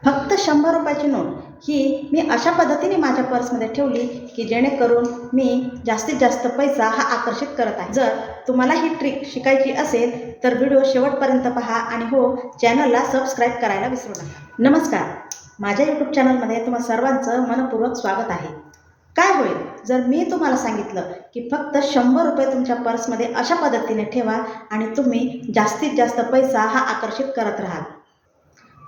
फक्त 100 रुपयाची नोट ही मी अशा पद्धतीने माझ्या पर्समध्ये ठेवली की जेणेकरून मी जास्तीत जास्त पैसा हा आकर्षित करत आहे। जर तुम्हाला ही ट्रिक शिकायची असेल तर व्हिडिओ शेवटपर्यंत पहा आणि हो, चॅनलला सबस्क्राईब करायला विसरू नका। नमस्कार, माझ्या यूट्यूब चॅनलमध्ये तुम्हा सर्वांचं मनपूर्वक स्वागत आहे। काय होईल जर मी तुम्हाला सांगितलं की फक्त 100 रुपये तुमच्या पर्समध्ये अशा पद्धतीने ठेवा आणि तुम्ही जास्तीत जास्त पैसा हा आकर्षित करत राहाल।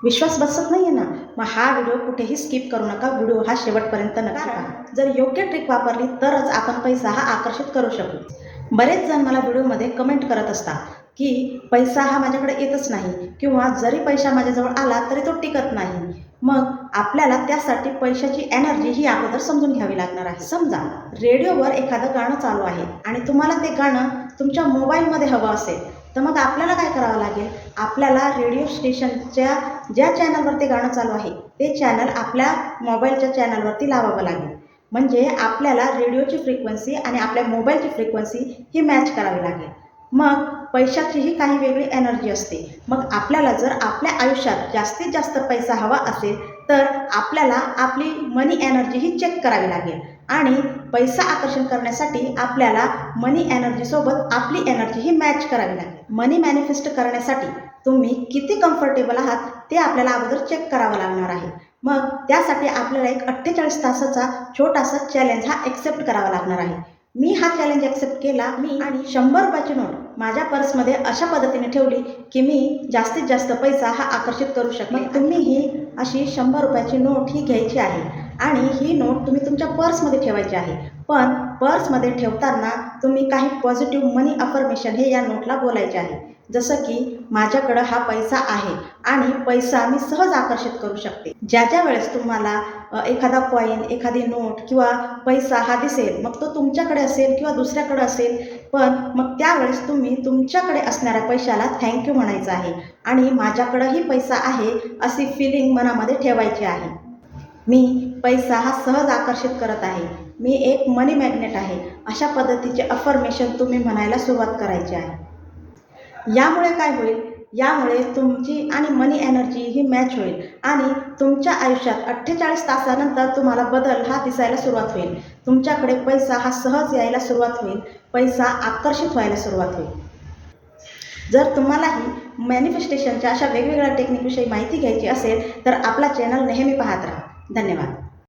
विश्वास बसत नाही आहे ना? मग हा व्हिडिओ कुठेही स्किप करू नका, व्हिडिओ हा शेवटपर्यंत नक्की पहा। जर योग्य ट्रिक वापरली तरच आपण पैसा हा आकर्षित करू शकू। बरेच जण मला व्हिडिओमध्ये कमेंट करत असतात की पैसा हा माझ्याकडे येतच नाही किंवा जरी पैसा माझ्याजवळ आला तरी तो टिकत नाही। मग आपल्याला त्यासाठी पैशाची एनर्जी ही अगोदर समजून घ्यावी लागणार आहे। समजा रेडिओवर एखादं गाणं चालू आहे आणि तुम्हाला ते गाणं तुमच्या मोबाईलमध्ये हवं असेल तर मग आपल्याला काय करावं लागेल? आपल्याला रेडिओ स्टेशनच्या ज्या चॅनलवर ते गाणं चालू आहे ते चॅनल आपल्या मोबाईलच्या चॅनलवरती लावावं लागेल। म्हणजे आपल्याला रेडिओची फ्रिक्वेन्सी आणि आपल्या मोबाईलची फ्रिक्वेन्सी ही मॅच करावी लागेल। मग पैशाचीही काही वेगळी एनर्जी असते। मग आपल्याला जर आपल्या आयुष्यात जास्तीत जास्त पैसा हवा असेल तर आपल्याला आपली मनी एनर्जी ही चेक करावी लागेल आणि पैसा आकर्षण करण्यासाठी आपल्याला मनी एनर्जीसोबत आपली एनर्जी ही मॅच करावी लागेल। मनी मॅनिफेस्ट करण्यासाठी तुम्ही किती कम्फर्टेबल आहात ते आपल्याला अगोदर चेक करावं लागणार आहे। मग त्यासाठी आपल्याला एक 48 तासाचा छोटासा चॅलेंज हा एक्सेप्ट करावा लागणार आहे। मी हा चॅलेंज एक्सेप्ट केला। मी आणि 100 रुपयाची नोट माझ्या पर्समध्ये अशा पद्धतीने ठेवली की मी जास्तीत जास्त पैसा हा आकर्षित करू शकले। तुम्हीही अशी 100 रुपयाची नोट ही घ्यायची आहे आणि ही नोट तुम्ही तुमच्या पर्समध्ये ठेवायची आहे। पण पर्समध्ये ठेवताना तुम्ही काही पॉझिटिव्ह मनी अफर्मेशन हे या नोटला बोलायचे आहे। जसं की माझ्याकडं हा पैसा आहे आणि पैसा मी सहज आकर्षित करू शकते। ज्या वेळेस तुम्हाला एखादा कॉईन, एखादी नोट किंवा पैसा हा दिसेल, मग तो तुमच्याकडे असेल किंवा दुसऱ्याकडे असेल, पण मग त्यावेळेस तुम्ही तुमच्याकडे असणाऱ्या पैशाला थँक्यू म्हणायचं आहे आणि माझ्याकडेही पैसा आहे अशी फिलिंग मनामध्ये ठेवायची आहे। मी पैसा हा सहज आकर्षित करत आहे, मी एक मनी मॅग्नेट आहे, अशा पद्धतीचे अफर्मेशन तुम्ही म्हणायला सुरुवात करायची आहे। यामुळे काय होईल? यामुळे तुमची आणि मनी एनर्जी ही मॅच होईल आणि तुमच्या आयुष्यात 48 तासानंतर तुम्हाला बदल हा दिसायला सुरुवात होईल। तुमच्याकडे पैसा हा सहज यायला सुरुवात होईल, पैसा आकर्षित व्हायला सुरुवात होईल। जर तुम्हालाही मॅनिफेस्टेशनच्या अशा वेगवेगळ्या टेक्निकविषयी माहिती घ्यायची असेल तर आपला चॅनल नेहमी पाहत राहा। धन्यवाद।